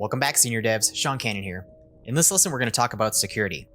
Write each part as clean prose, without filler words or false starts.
Welcome back, Senior Devs. Sean Cannon here. In this lesson, we're going to talk about security.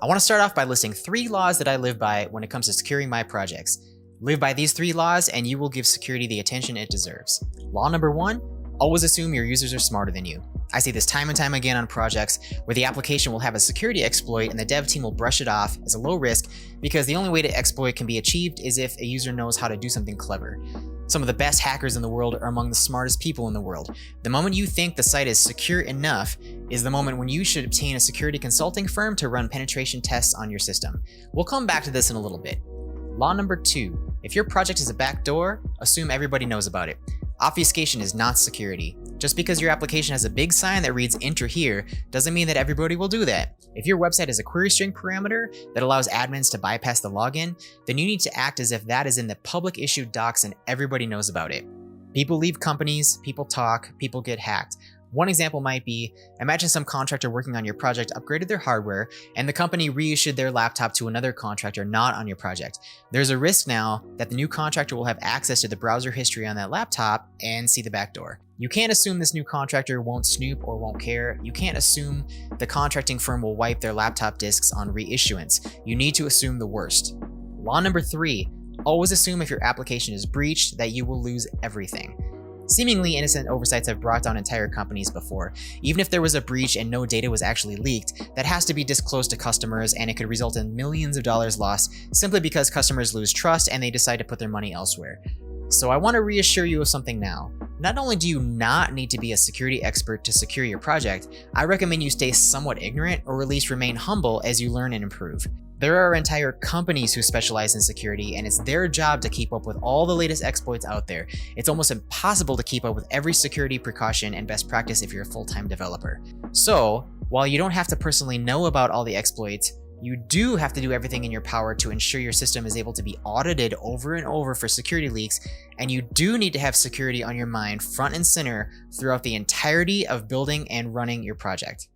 I want to start off by listing 3 laws that I live by when it comes to securing my projects. Live by these 3 laws and you will give security the attention it deserves. Law number 1, always assume your users are smarter than you. I see this time and time again on projects where the application will have a security exploit and the dev team will brush it off as a low risk because the only way to exploit can be achieved is if a user knows how to do something clever. Some of the best hackers in the world are among the smartest people in the world. The moment you think the site is secure enough is the moment when you should obtain a security consulting firm to run penetration tests on your system. We'll come back to this in a little bit. Law number 2, if your project is a backdoor, assume everybody knows about it. Obfuscation is not security. Just because your application has a big sign that reads enter here doesn't mean that everybody will do that. If your website has a query string parameter that allows admins to bypass the login, then you need to act as if that is in the public issued docs and everybody knows about it. People leave companies, people talk, people get hacked. One example might be, imagine some contractor working on your project upgraded their hardware and the company reissued their laptop to another contractor not on your project. There's a risk now that the new contractor will have access to the browser history on that laptop and see the backdoor. You can't assume this new contractor won't snoop or won't care. You can't assume the contracting firm will wipe their laptop disks on reissuance. You need to assume the worst. Law number 3, always assume if your application is breached that you will lose everything. Seemingly innocent oversights have brought down entire companies before. Even if there was a breach and no data was actually leaked, that has to be disclosed to customers and it could result in millions of dollars lost simply because customers lose trust and they decide to put their money elsewhere. So I want to reassure you of something now. Not only do you not need to be a security expert to secure your project, I recommend you stay somewhat ignorant or at least remain humble as you learn and improve. There are entire companies who specialize in security and it's their job to keep up with all the latest exploits out there. It's almost impossible to keep up with every security precaution and best practice if you're a full-time developer. So, while you don't have to personally know about all the exploits, you do have to do everything in your power to ensure your system is able to be audited over and over for security leaks, and you do need to have security on your mind front and center throughout the entirety of building and running your project.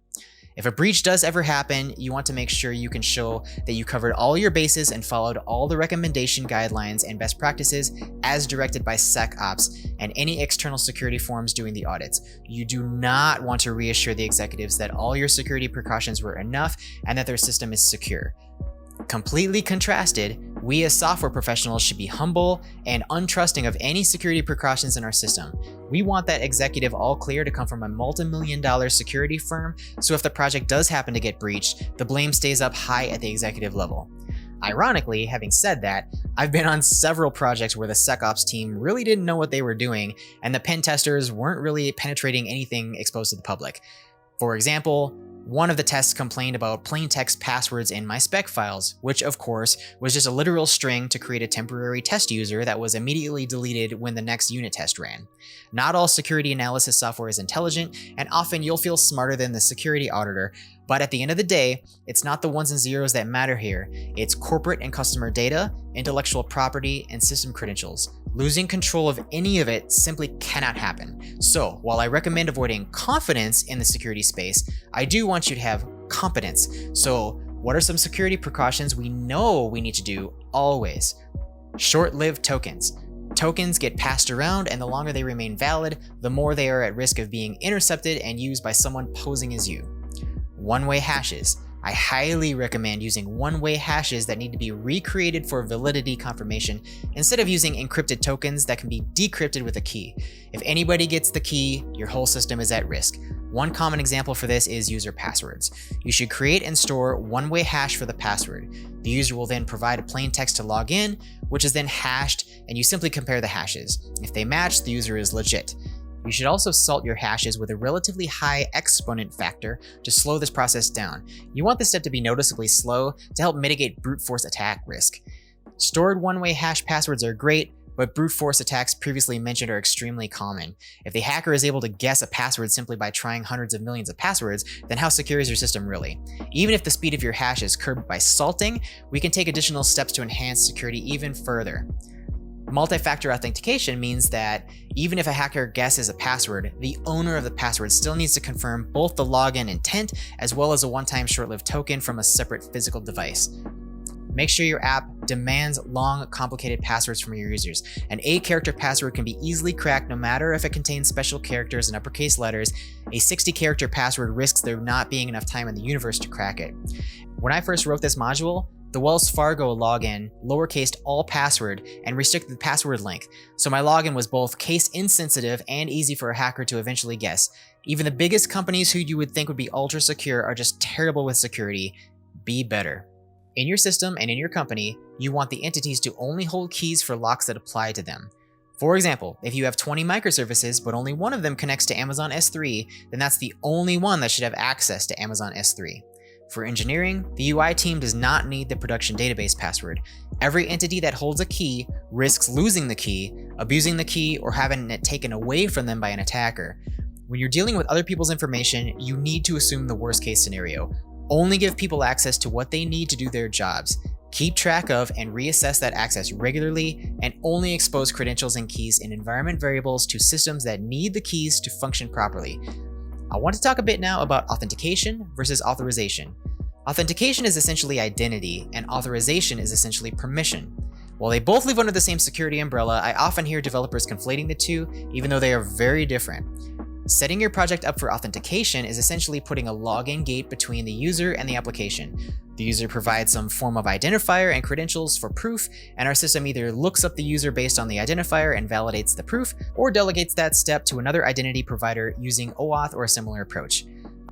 If a breach does ever happen, you want to make sure you can show that you covered all your bases and followed all the recommendation guidelines and best practices as directed by SecOps and any external security forums doing the audits. You do not want to reassure the executives that all your security precautions were enough and that their system is secure. Completely contrasted, we as software professionals should be humble and untrusting of any security precautions in our system. We want that executive all clear to come from a multi-million-dollar security firm, so if the project does happen to get breached, the blame stays up high at the executive level. Ironically, having said that, I've been on several projects where the SecOps team really didn't know what they were doing, and the pen testers weren't really penetrating anything exposed to the public. For example, one of the tests complained about plain text passwords in my spec files, which of course was just a literal string to create a temporary test user that was immediately deleted when the next unit test ran. Not all security analysis software is intelligent, and often you'll feel smarter than the security auditor, but at the end of the day, it's not the ones and zeros that matter here. It's corporate and customer data, intellectual property, and system credentials. Losing control of any of it simply cannot happen. So, while I recommend avoiding confidence in the security space, I do want you to have competence. So, what are some security precautions we know we need to do always? Short-lived tokens. Tokens get passed around, and the longer they remain valid, the more they are at risk of being intercepted and used by someone posing as you. One-way hashes. I highly recommend using one-way hashes that need to be recreated for validity confirmation instead of using encrypted tokens that can be decrypted with a key. If anybody gets the key, your whole system is at risk. One common example for this is user passwords. You should create and store one-way hash for the password. The user will then provide a plain text to log in, which is then hashed, and you simply compare the hashes. If they match, the user is legit. You should also salt your hashes with a relatively high exponent factor to slow this process down. You want this step to be noticeably slow to help mitigate brute force attack risk. Stored one-way hash passwords are great, but brute force attacks previously mentioned are extremely common. If the hacker is able to guess a password simply by trying hundreds of millions of passwords, then how secure is your system really? Even if the speed of your hash is curbed by salting, we can take additional steps to enhance security even further. Multi-factor authentication means that even if a hacker guesses a password, the owner of the password still needs to confirm both the login intent as well as a one-time short-lived token from a separate physical device. Make sure your app demands long, complicated passwords from your users. An 8-character password can be easily cracked no matter if it contains special characters and uppercase letters. A 60-character password risks there not being enough time in the universe to crack it. When I first wrote this module, the Wells Fargo login lowercased all password and restricted the password length, so my login was both case insensitive and easy for a hacker to eventually guess. Even the biggest companies who you would think would be ultra secure are just terrible with security. Be better. In your system and in your company, you want the entities to only hold keys for locks that apply to them. For example, if you have 20 microservices but only one of them connects to Amazon S3, then that's the only one that should have access to Amazon S3. For engineering, the UI team does not need the production database password. Every entity that holds a key risks losing the key, abusing the key, or having it taken away from them by an attacker. When you're dealing with other people's information, you need to assume the worst case scenario. Only give people access to what they need to do their jobs. Keep track of and reassess that access regularly, and only expose credentials and keys in environment variables to systems that need the keys to function properly. I want to talk a bit now about authentication versus authorization. Authentication is essentially identity, and authorization is essentially permission. While they both live under the same security umbrella, I often hear developers conflating the two, even though they are very different. Setting your project up for authentication is essentially putting a login gate between the user and the application. The user provides some form of identifier and credentials for proof, and our system either looks up the user based on the identifier and validates the proof, or delegates that step to another identity provider using OAuth or a similar approach.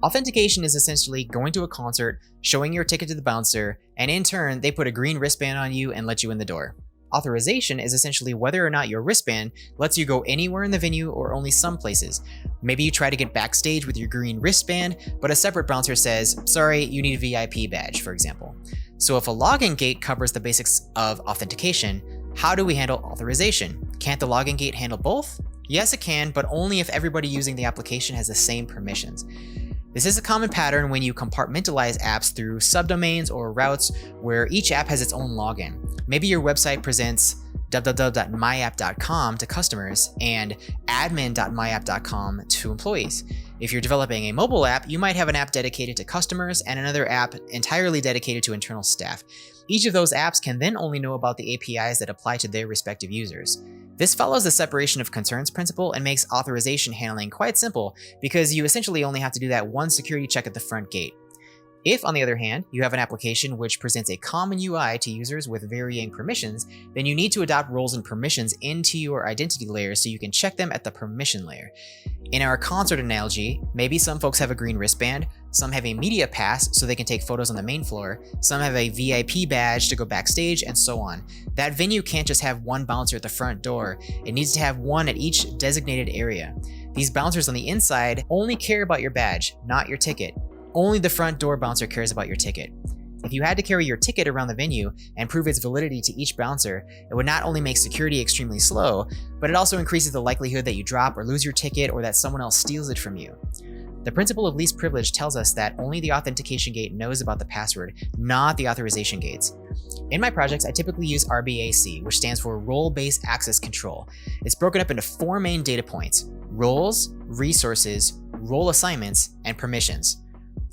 Authentication is essentially going to a concert, showing your ticket to the bouncer, and in turn, they put a green wristband on you and let you in the door. Authorization is essentially whether or not your wristband lets you go anywhere in the venue or only some places. Maybe you try to get backstage with your green wristband, but a separate bouncer says, sorry, you need a VIP badge, for example. So if a login gate covers the basics of authentication, how do we handle authorization? Can't the login gate handle both? Yes, it can, but only if everybody using the application has the same permissions. This is a common pattern when you compartmentalize apps through subdomains or routes where each app has its own login. Maybe your website presents www.myapp.com to customers and admin.myapp.com to employees. If you're developing a mobile app, you might have an app dedicated to customers and another app entirely dedicated to internal staff. Each of those apps can then only know about the APIs that apply to their respective users. This follows the separation of concerns principle and makes authorization handling quite simple because you essentially only have to do that one security check at the front gate. If, on the other hand, you have an application which presents a common UI to users with varying permissions, then you need to adopt roles and permissions into your identity layer so you can check them at the permission layer. In our concert analogy, maybe some folks have a green wristband, some have a media pass so they can take photos on the main floor, some have a VIP badge to go backstage, and so on. That venue can't just have one bouncer at the front door, it needs to have one at each designated area. These bouncers on the inside only care about your badge, not your ticket. Only the front door bouncer cares about your ticket. If you had to carry your ticket around the venue and prove its validity to each bouncer, it would not only make security extremely slow, but it also increases the likelihood that you drop or lose your ticket or that someone else steals it from you. The principle of least privilege tells us that only the authentication gate knows about the password, not the authorization gates. In my projects, I typically use RBAC, which stands for Role-Based Access Control. It's broken up into 4 main data points: roles, resources, role assignments, and permissions.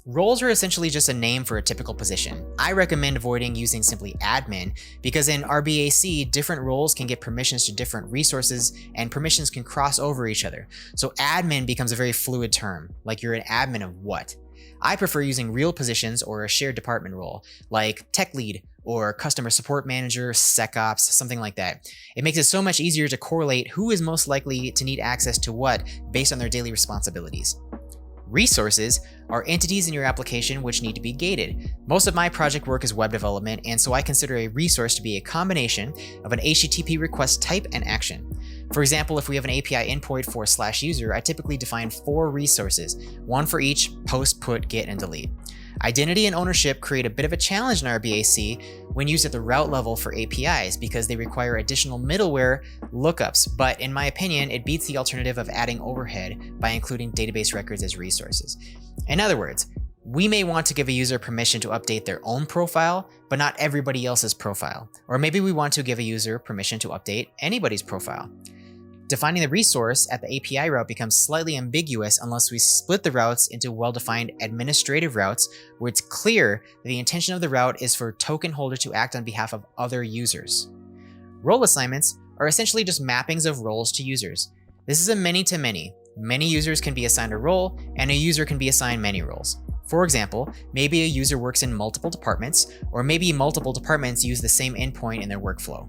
Roles are essentially just a name for a typical position. I recommend avoiding using simply admin because in RBAC, different roles can get permissions to different resources and permissions can cross over each other. So admin becomes a very fluid term, like you're an admin of what? I prefer using real positions or a shared department role, like tech lead or customer support manager, SecOps, something like that. It makes it so much easier to correlate who is most likely to need access to what based on their daily responsibilities. Resources are entities in your application which need to be gated. Most of my project work is web development, and so I consider a resource to be a combination of an HTTP request type and action. For example, if we have an API endpoint for /user, I typically define 4 resources, one for each post, put, get, and delete. Identity and ownership create a bit of a challenge in RBAC when used at the route level for APIs because they require additional middleware lookups, but in my opinion, it beats the alternative of adding overhead by including database records as resources. In other words, we may want to give a user permission to update their own profile, but not everybody else's profile. Or maybe we want to give a user permission to update anybody's profile. Defining the resource at the API route becomes slightly ambiguous unless we split the routes into well-defined administrative routes where it's clear that the intention of the route is for token holder to act on behalf of other users. Role assignments are essentially just mappings of roles to users. This is a many-to-many. Many users can be assigned a role, and a user can be assigned many roles. For example, maybe a user works in multiple departments, or maybe multiple departments use the same endpoint in their workflow.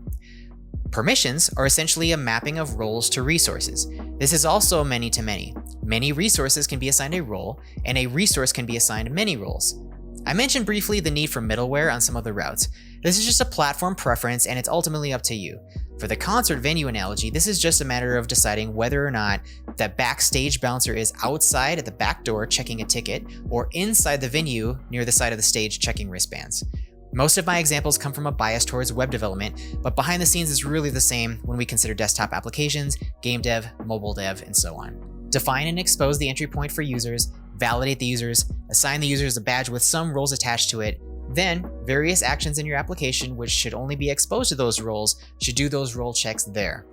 Permissions are essentially a mapping of roles to resources. This is also many-to-many. Many resources can be assigned a role, and a resource can be assigned many roles. I mentioned briefly the need for middleware on some of the routes. This is just a platform preference, and it's ultimately up to you. For the concert venue analogy, this is just a matter of deciding whether or not that backstage bouncer is outside at the back door checking a ticket, or inside the venue near the side of the stage checking wristbands. Most of my examples come from a bias towards web development, but behind the scenes is really the same when we consider desktop applications, game dev, mobile dev, and so on. Define and expose the entry point for users, validate the users, assign the users a badge with some roles attached to it, then various actions in your application which should only be exposed to those roles should do those role checks there.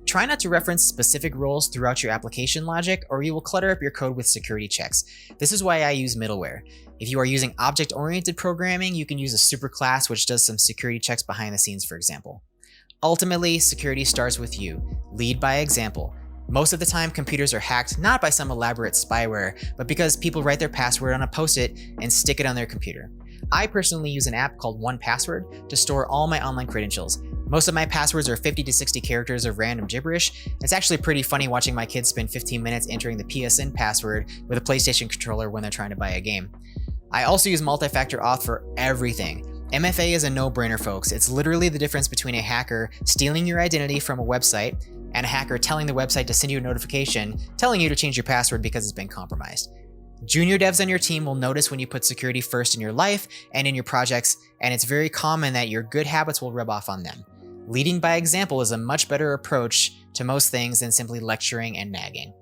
Try not to reference specific roles throughout your application logic, or you will clutter up your code with security checks. This is why I use middleware. If you are using object-oriented programming, you can use a superclass which does some security checks behind the scenes, for example. Ultimately, security starts with you. Lead by example. Most of the time, computers are hacked not by some elaborate spyware, but because people write their password on a post-it and stick it on their computer. I personally use an app called 1Password to store all my online credentials. Most of my passwords are 50 to 60 characters of random gibberish. It's actually pretty funny watching my kids spend 15 minutes entering the PSN password with a PlayStation controller when they're trying to buy a game. I also use multi-factor auth for everything. MFA is a no-brainer, folks. It's literally the difference between a hacker stealing your identity from a website and a hacker telling the website to send you a notification telling you to change your password because it's been compromised. Junior devs on your team will notice when you put security first in your life and in your projects, and it's very common that your good habits will rub off on them. Leading by example is a much better approach to most things than simply lecturing and nagging.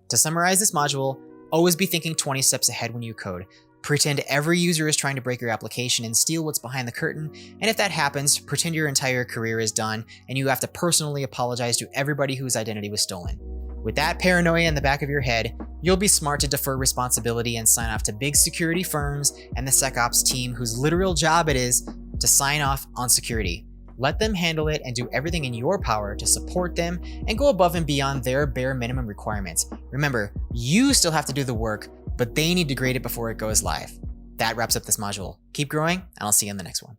To summarize this module, always be thinking 20 steps ahead when you code. Pretend every user is trying to break your application and steal what's behind the curtain, and if that happens, pretend your entire career is done and you have to personally apologize to everybody whose identity was stolen. With that paranoia in the back of your head, you'll be smart to defer responsibility and sign off to big security firms and the SecOps team whose literal job it is to sign off on security. Let them handle it and do everything in your power to support them and go above and beyond their bare minimum requirements. Remember, you still have to do the work, but they need to grade it before it goes live. That wraps up this module. Keep growing, and I'll see you in the next one.